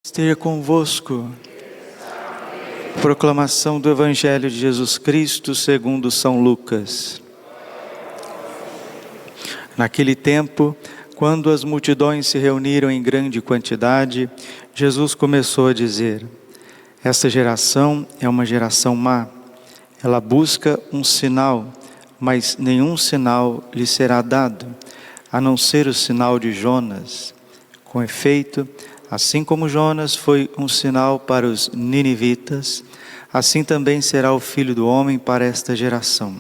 Esteja convosco. Proclamação do Evangelho de Jesus Cristo segundo São Lucas. Naquele tempo, quando as multidões se reuniram em grande quantidade, Jesus começou a dizer: esta geração é uma geração má. Ela busca um sinal, mas nenhum sinal lhe será dado, a não ser o sinal de Jonas. Com efeito, assim como Jonas foi um sinal para os ninivitas, assim também será o Filho do Homem para esta geração.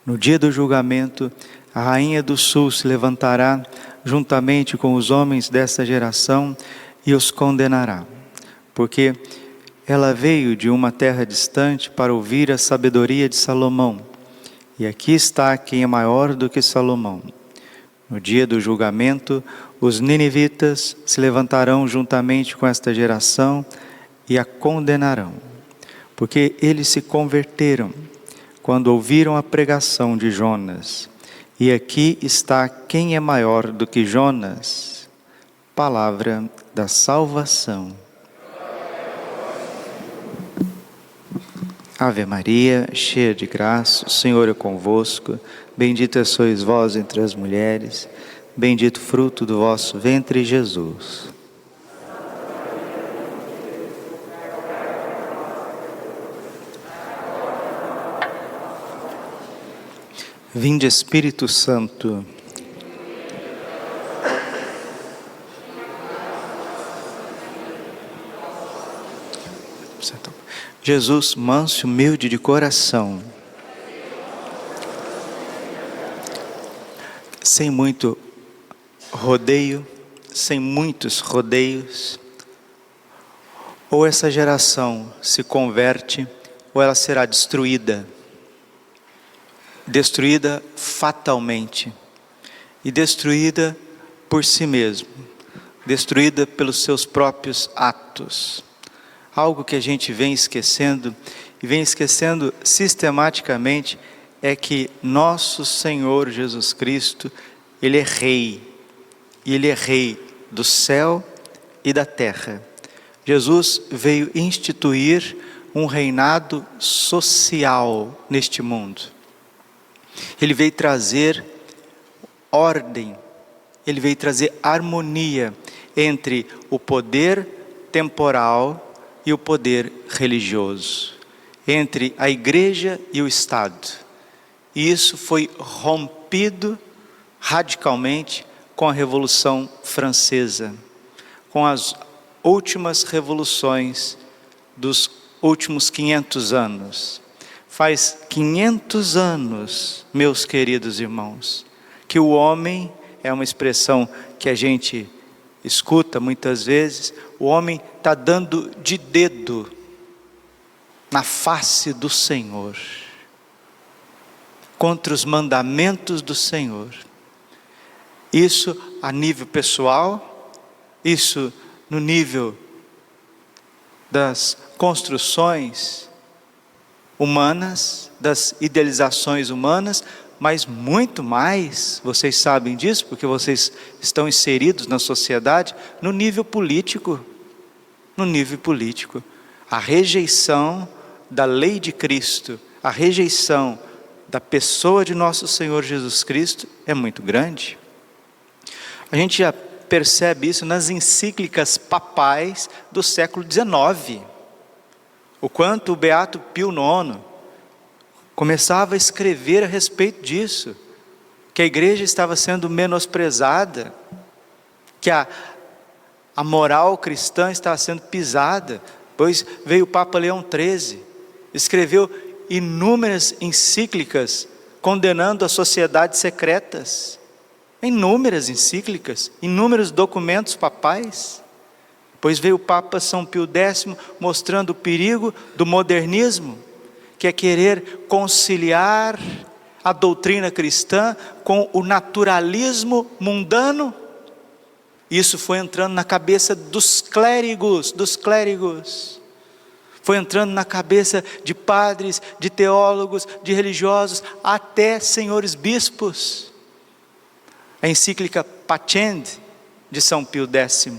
No dia do julgamento, a rainha do sul se levantará juntamente com os homens desta geração e os condenará, porque ela veio de uma terra distante para ouvir a sabedoria de Salomão. E aqui está quem é maior do que Salomão. No dia do julgamento, os ninivitas se levantarão juntamente com esta geração e a condenarão, porque eles se converteram quando ouviram a pregação de Jonas. E aqui está quem é maior do que Jonas. Palavra da salvação. Ave Maria, cheia de graça, o Senhor é convosco. Bendita sois vós entre as mulheres, bendito fruto do vosso ventre, Jesus. Vinde, Espírito Santo. Jesus, manso e humilde de coração, sem muito rodeio, sem muitos rodeios, ou essa geração se converte, ou ela será destruída fatalmente, e destruída por si mesmo, destruída pelos seus próprios atos. Algo que a gente vem esquecendo, e vem esquecendo sistematicamente, é que nosso Senhor Jesus Cristo, Ele é Rei, e Ele é Rei do céu e da terra. Jesus veio instituir um reinado social neste mundo. Ele veio trazer ordem, Ele veio trazer harmonia entre o poder temporal e o poder religioso, entre a igreja e o Estado. E isso foi rompido radicalmente com a Revolução Francesa, com as últimas revoluções dos últimos 500 anos. Faz 500 anos, meus queridos irmãos, que o homem, é uma expressão que a gente escuta muitas vezes, o homem está dando de dedo na face do Senhor, contra os mandamentos do Senhor. Isso a nível pessoal, isso no nível das construções humanas, das idealizações humanas, mas muito mais, vocês sabem disso, porque vocês estão inseridos na sociedade, no nível político. No nível político. A rejeição da lei de Cristo, a rejeição da pessoa de nosso Senhor Jesus Cristo é muito grande. A gente já percebe isso nas encíclicas papais do século XIX. O quanto o Beato Pio IX começava a escrever a respeito disso, que a igreja estava sendo menosprezada, que a moral cristã estava sendo pisada. Pois veio o Papa Leão XIII, escreveu inúmeras encíclicas condenando as sociedades secretas, inúmeras encíclicas, inúmeros documentos papais. Pois veio o Papa São Pio X mostrando o perigo do modernismo, que é querer conciliar a doutrina cristã com o naturalismo mundano. Isso foi entrando na cabeça dos clérigos, foi entrando na cabeça de padres, de teólogos, de religiosos, até senhores bispos. A encíclica Pacem de São Pio X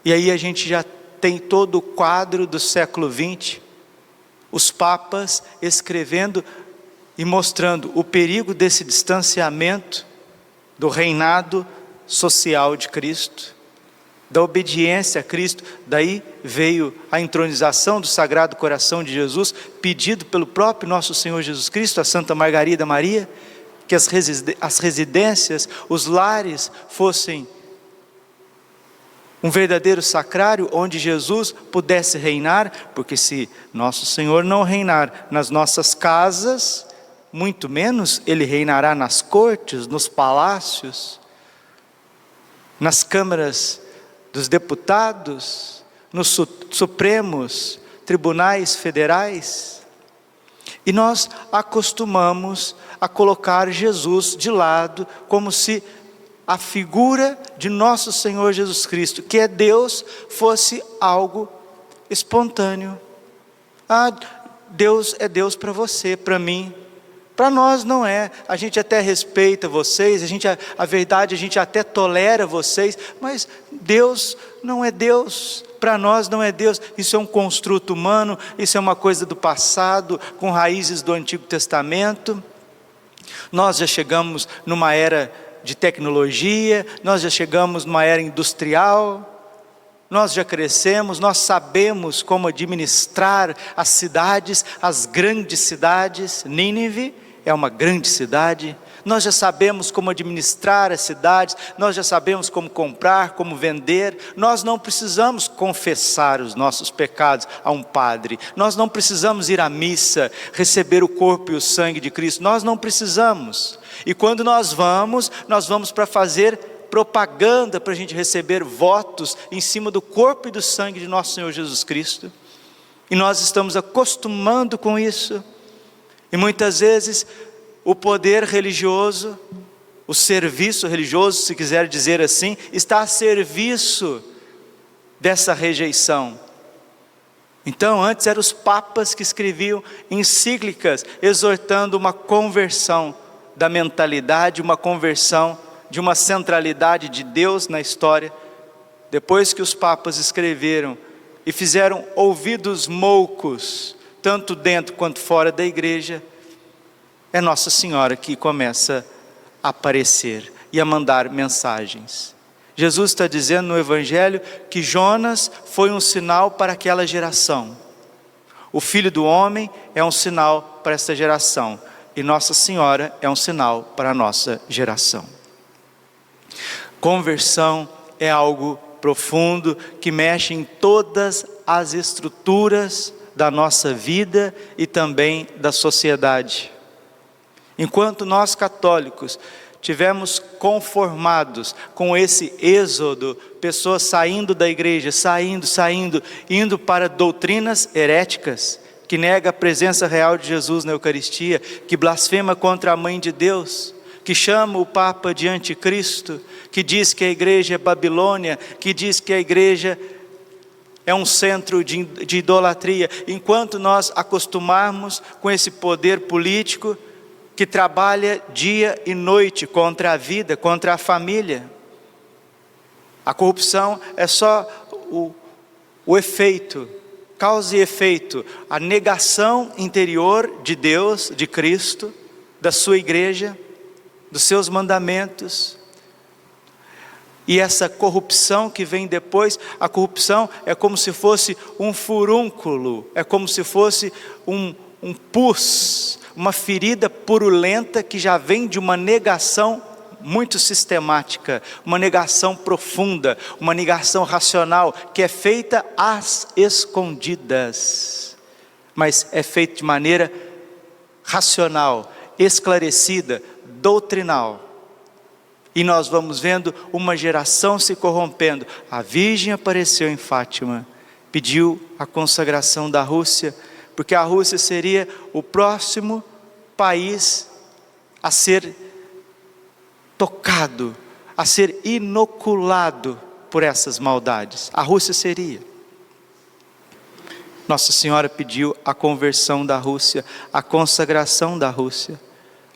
E aí a gente já tem todo o quadro do século XX, os papas escrevendo e mostrando o perigo desse distanciamento do reinado social de Cristo, da obediência a Cristo. Daí veio a entronização do Sagrado Coração de Jesus, pedido pelo próprio nosso Senhor Jesus Cristo, a Santa Margarida Maria, que as residências, os lares fossem um verdadeiro sacrário, onde Jesus pudesse reinar, porque se nosso Senhor não reinar nas nossas casas, muito menos Ele reinará nas cortes, nos palácios, nas câmaras dos deputados, nos supremos tribunais federais. E nós acostumamos a colocar Jesus de lado, como se a figura de nosso Senhor Jesus Cristo, que é Deus, fosse algo espontâneo. Deus é Deus para você, para mim. Para nós não é. A gente até respeita vocês, a verdade, a gente até tolera vocês, mas Deus não é Deus. Para nós não é Deus. Isso é um construto humano, isso é uma coisa do passado, com raízes do Antigo Testamento. Nós já chegamos numa era de tecnologia, nós já chegamos numa era industrial, nós já crescemos, nós sabemos como administrar as cidades, as grandes cidades. Nínive é uma grande cidade. Nós já sabemos como administrar as cidades, nós já sabemos como comprar, como vender. Nós não precisamos confessar os nossos pecados a um padre, nós não precisamos ir à missa, receber o corpo e o sangue de Cristo, nós não precisamos. E quando nós vamos para fazer propaganda, para a gente receber votos em cima do corpo e do sangue de nosso Senhor Jesus Cristo. E nós estamos acostumando com isso. E muitas vezes o poder religioso, o serviço religioso, se quiser dizer assim, está a serviço dessa rejeição. Então antes eram os papas que escreviam encíclicas exortando uma conversão da mentalidade, uma conversão de uma centralidade de Deus na história. Depois que os papas escreveram e fizeram ouvidos moucos, tanto dentro quanto fora da igreja, é Nossa Senhora que começa a aparecer e a mandar mensagens. Jesus está dizendo no Evangelho que Jonas foi um sinal para aquela geração. O Filho do Homem é um sinal para essa geração. E Nossa Senhora é um sinal para a nossa geração. Conversão é algo profundo, que mexe em todas as estruturas da nossa vida e também da sociedade. Enquanto nós católicos tivemos conformados com esse êxodo, pessoas saindo da igreja, indo para doutrinas heréticas, que nega a presença real de Jesus na Eucaristia, que blasfema contra a Mãe de Deus, que chama o Papa de anticristo, que diz que a igreja é Babilônia, que diz que a igreja é um centro de idolatria. Enquanto nós acostumarmos com esse poder político que trabalha dia e noite contra a vida, contra a família, a corrupção é só o efeito, causa e efeito, a negação interior de Deus, de Cristo, da sua igreja, dos seus mandamentos. E essa corrupção que vem depois, a corrupção é como se fosse um furúnculo, é como se fosse um pus, uma ferida purulenta que já vem de uma negação muito sistemática, uma negação profunda, uma negação racional, que é feita às escondidas, mas é feita de maneira racional, esclarecida, doutrinal. E nós vamos vendo uma geração se corrompendo. A Virgem apareceu em Fátima, pediu a consagração da Rússia, porque a Rússia seria o próximo país a ser tocado, a ser inoculado por essas maldades. A Rússia seria. Nossa Senhora pediu a conversão da Rússia, a consagração da Rússia.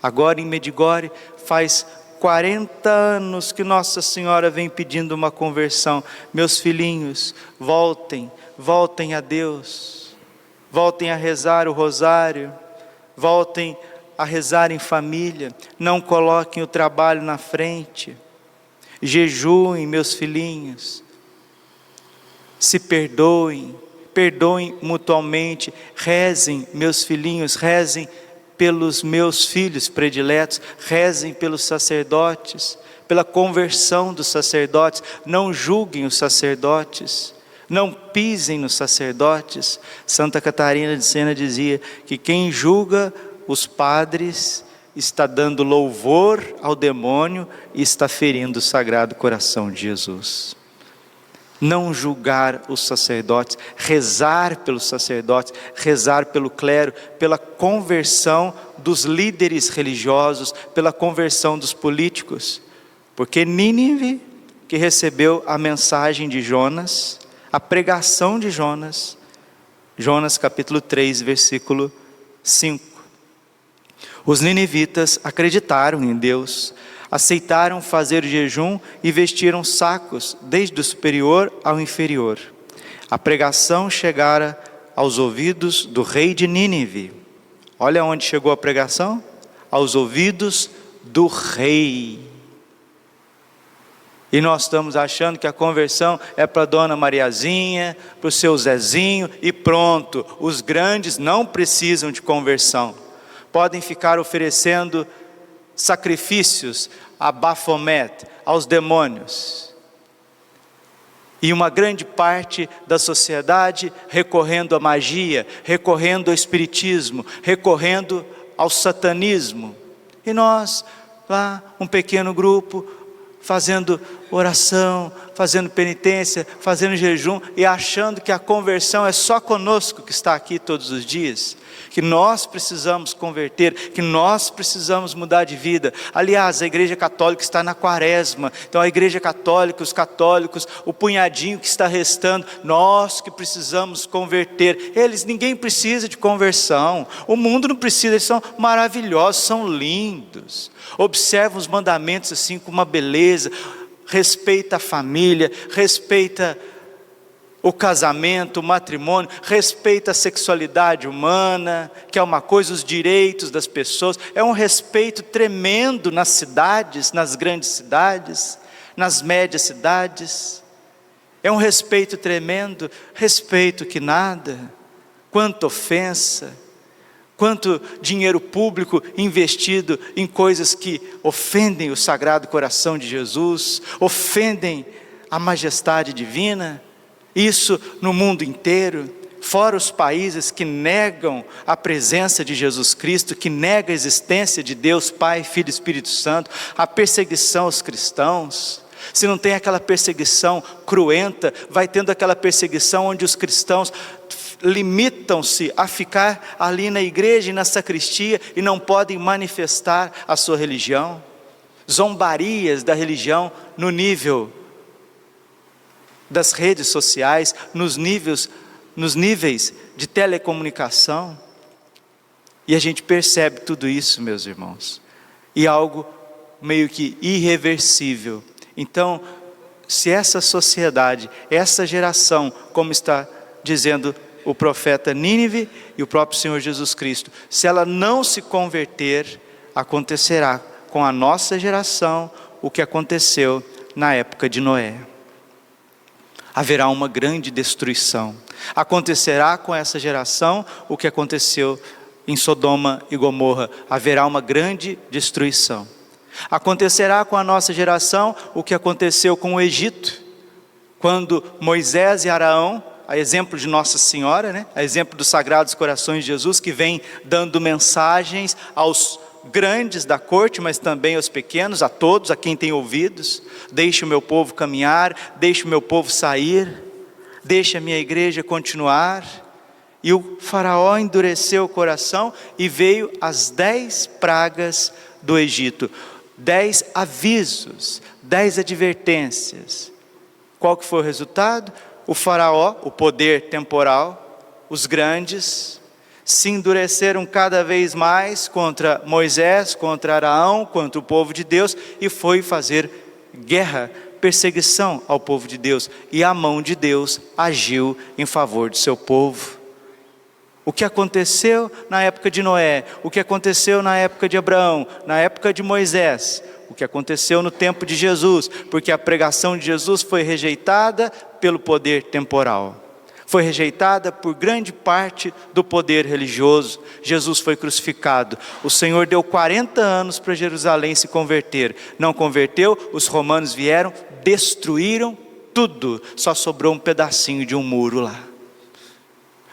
Agora em Medjugorje faz 40 anos que Nossa Senhora vem pedindo uma conversão. Meus filhinhos, voltem a Deus, voltem a rezar o rosário, voltem a rezar em família, não coloquem o trabalho na frente, jejuem, meus filhinhos, se perdoem mutuamente, rezem, meus filhinhos, rezem pelos meus filhos prediletos, rezem pelos sacerdotes, pela conversão dos sacerdotes, não julguem os sacerdotes, não pisem nos sacerdotes. Santa Catarina de Sena dizia que quem julga os padres está dando louvor ao demônio e está ferindo o Sagrado Coração de Jesus. Não julgar os sacerdotes, rezar pelos sacerdotes, rezar pelo clero, pela conversão dos líderes religiosos, pela conversão dos políticos. Porque Nínive, que recebeu a mensagem de Jonas, a pregação de Jonas, Jonas capítulo 3, versículo 5. Os ninivitas acreditaram em Deus, aceitaram fazer jejum e vestiram sacos, desde o superior ao inferior. A pregação chegara aos ouvidos do rei de Nínive. Olha onde chegou a pregação? Aos ouvidos do rei. E nós estamos achando que a conversão é para a dona Mariazinha, para o seu Zezinho e pronto. Os grandes não precisam de conversão. Podem ficar oferecendo sacrifícios a Baphomet, aos demônios. E uma grande parte da sociedade recorrendo à magia, recorrendo ao espiritismo, recorrendo ao satanismo. E nós, lá, um pequeno grupo, fazendo oração, fazendo penitência, fazendo jejum e achando que a conversão é só conosco que está aqui todos os dias, que nós precisamos converter, que nós precisamos mudar de vida. Aliás, a Igreja Católica está na quaresma, então a Igreja Católica, os católicos, o punhadinho que está restando, nós que precisamos converter. Ninguém precisa de conversão, o mundo não precisa, eles são maravilhosos, são lindos, observam os mandamentos assim com uma beleza, respeita a família, respeita o casamento, o matrimônio, respeita a sexualidade humana, que é uma coisa, os direitos das pessoas, é um respeito tremendo nas cidades, nas grandes cidades, nas médias cidades, é um respeito tremendo, respeito que nada, quanta ofensa, quanto dinheiro público investido em coisas que ofendem o Sagrado Coração de Jesus, ofendem a majestade divina. Isso no mundo inteiro, fora os países que negam a presença de Jesus Cristo, que negam a existência de Deus Pai, Filho e Espírito Santo, a perseguição aos cristãos. Se não tem aquela perseguição cruenta, vai tendo aquela perseguição onde os cristãos limitam-se a ficar ali na igreja e na sacristia e não podem manifestar a sua religião. Zombarias da religião no nível das redes sociais, nos níveis de telecomunicação. E a gente percebe tudo isso, meus irmãos, e algo meio que irreversível. Então, se essa sociedade, essa geração, como está dizendo o profeta Nínive e o próprio Senhor Jesus Cristo, se ela não se converter, acontecerá com a nossa geração o que aconteceu na época de Noé. Haverá uma grande destruição. Acontecerá com essa geração o que aconteceu em Sodoma e Gomorra. Haverá uma grande destruição. Acontecerá com a nossa geração o que aconteceu com o Egito, quando Moisés e Araão, a exemplo de Nossa Senhora, a exemplo dos Sagrados Corações de Jesus, que vem dando mensagens aos grandes da corte, mas também aos pequenos, a todos, a quem tem ouvidos. Deixe o meu povo caminhar, deixe o meu povo sair, deixe a minha igreja continuar. E o faraó endureceu o coração e veio as 10 pragas do Egito, 10 avisos, 10 advertências. Qual que foi o resultado? O faraó, o poder temporal, os grandes, se endureceram cada vez mais contra Moisés, contra Araão, contra o povo de Deus, e foi fazer guerra, perseguição ao povo de Deus, e a mão de Deus agiu em favor do seu povo. O que aconteceu na época de Noé, o que aconteceu na época de Abraão, na época de Moisés, o que aconteceu no tempo de Jesus, porque a pregação de Jesus foi rejeitada pelo poder temporal, foi rejeitada por grande parte do poder religioso. Jesus foi crucificado, o Senhor deu 40 anos para Jerusalém se converter, não converteu, os romanos vieram, destruíram tudo, só sobrou um pedacinho de um muro lá.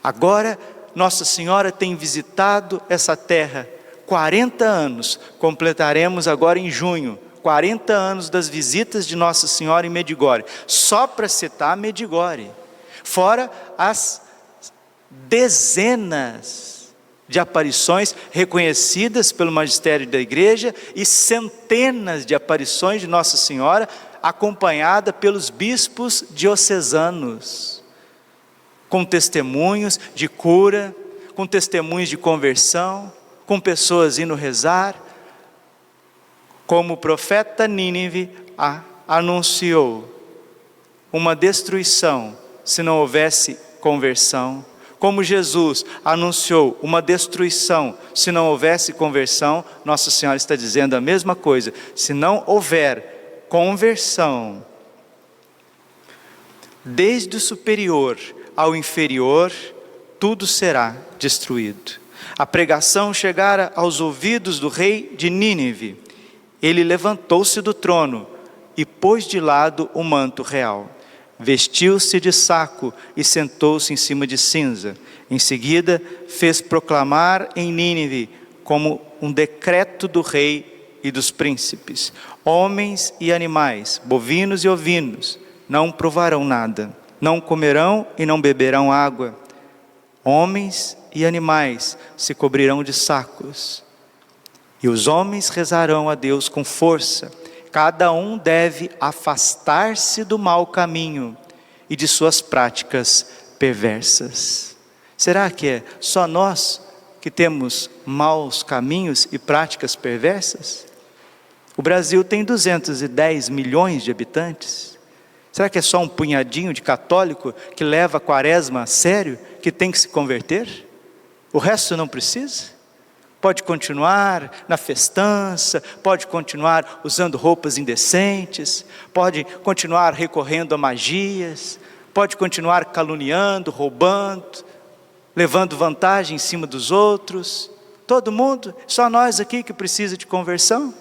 Agora Nossa Senhora tem visitado essa terra, 40 anos, completaremos agora em junho, 40 anos das visitas de Nossa Senhora em Medjugorje, só para citar Medjugorje, fora as dezenas de aparições reconhecidas pelo magistério da igreja e centenas de aparições de Nossa Senhora, acompanhada pelos bispos diocesanos, com testemunhos de cura, com testemunhos de conversão, com pessoas indo rezar, como o profeta Nínive anunciou uma destruição se não houvesse conversão, como Jesus anunciou uma destruição se não houvesse conversão, Nossa Senhora está dizendo a mesma coisa: se não houver conversão, desde o superior ao inferior, tudo será destruído. A pregação chegara aos ouvidos do rei de Nínive. Ele levantou-se do trono e pôs de lado o manto real. Vestiu-se de saco e sentou-se em cima de cinza. Em seguida, fez proclamar em Nínive, como um decreto do rei e dos príncipes: homens e animais, bovinos e ovinos, não provarão nada, não comerão e não beberão água. Homens e animais se cobrirão de sacos, e os homens rezarão a Deus com força. Cada um deve afastar-se do mau caminho e de suas práticas perversas. Será que é só nós que temos maus caminhos e práticas perversas? O Brasil tem 210 milhões de habitantes. Será que é só um punhadinho de católico que leva a quaresma a sério, que tem que se converter? O resto não precisa? Pode continuar na festança, pode continuar usando roupas indecentes, pode continuar recorrendo a magias, pode continuar caluniando, roubando, levando vantagem em cima dos outros. Todo mundo, só nós aqui que precisa de conversão?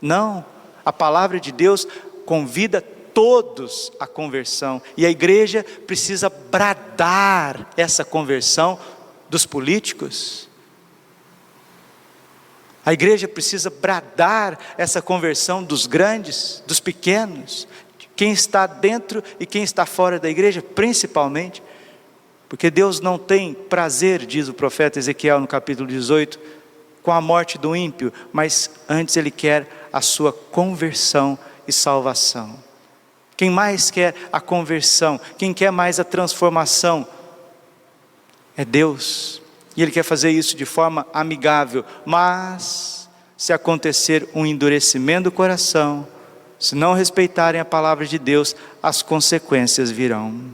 Não, a palavra de Deus convida todos à conversão, e a igreja precisa bradar essa conversão dos políticos. A igreja precisa bradar essa conversão dos grandes, dos pequenos, quem está dentro e quem está fora da igreja, principalmente, porque Deus não tem prazer, diz o profeta Ezequiel no capítulo 18, com a morte do ímpio, mas antes Ele quer a sua conversão e salvação. Quem mais quer a conversão, quem quer mais a transformação, é Deus. E Ele quer fazer isso de forma amigável, mas se acontecer um endurecimento do coração, se não respeitarem a palavra de Deus, as consequências virão.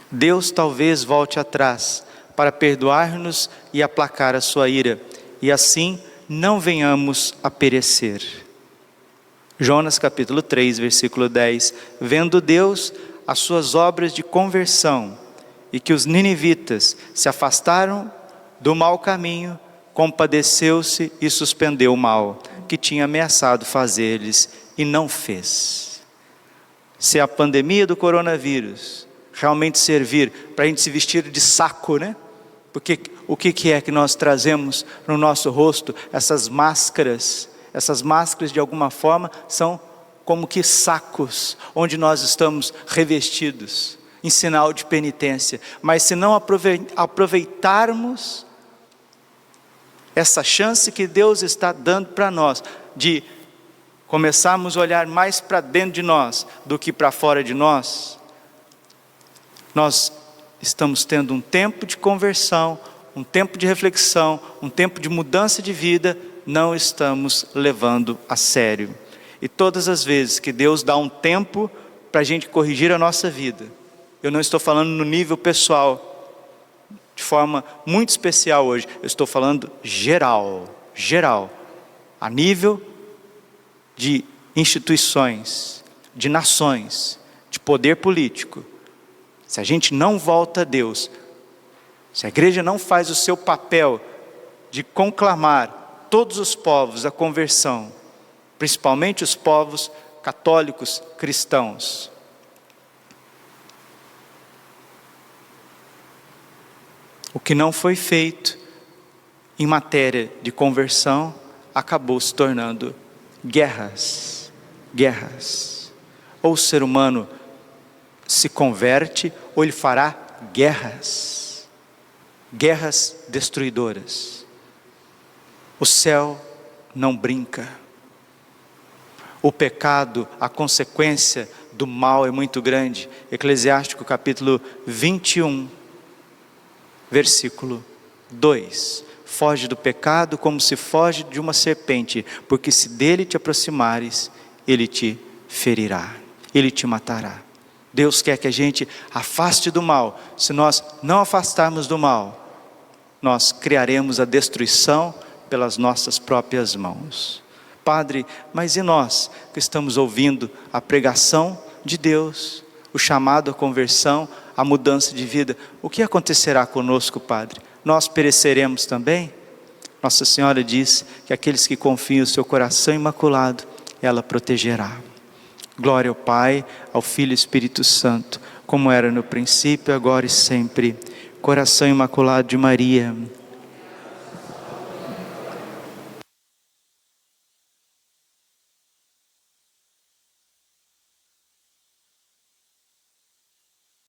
Deus talvez volte atrás para perdoar-nos e aplacar a sua ira, e assim não venhamos a perecer. Jonas capítulo 3, versículo 10. Vendo Deus as suas obras de conversão, e que os ninivitas se afastaram do mau caminho, compadeceu-se e suspendeu o mal que tinha ameaçado fazer-lhes e não fez. Se a pandemia do coronavírus realmente servir para a gente se vestir de saco, né? Porque o que é que nós trazemos no nosso rosto? Essas máscaras de alguma forma são como que sacos, onde nós estamos revestidos, em sinal de penitência. Mas se não aproveitarmos essa chance que Deus está dando para nós, de começarmos a olhar mais para dentro de nós do que para fora de nós, nós estamos tendo um tempo de conversão, um tempo de reflexão, um tempo de mudança de vida, não estamos levando a sério. E todas as vezes que Deus dá um tempo para a gente corrigir a nossa vida, eu não estou falando no nível pessoal, de forma muito especial hoje, eu estou falando geral, a nível de instituições, de nações, de poder político. Se a gente não volta a Deus, se a igreja não faz o seu papel de conclamar todos os povos à conversão, principalmente os povos católicos cristãos, o que não foi feito em matéria de conversão acabou se tornando guerras. Ou o ser humano se converte, ou ele fará guerras destruidoras. O céu não brinca. O pecado, a consequência do mal é muito grande. Eclesiástico capítulo 21, versículo 2. Foge do pecado como se foge de uma serpente, porque se dele te aproximares, ele te ferirá, ele te matará. Deus quer que a gente afaste do mal. Se nós não afastarmos do mal, nós criaremos a destruição pelas nossas próprias mãos. Padre, mas e nós que estamos ouvindo a pregação de Deus, o chamado à conversão, a mudança de vida, o que acontecerá conosco, Padre? Nós pereceremos também? Nossa Senhora diz que aqueles que confiam o seu coração imaculado, ela protegerá. Glória ao Pai, ao Filho e ao Espírito Santo, como era no princípio, agora e sempre. Coração imaculado de Maria,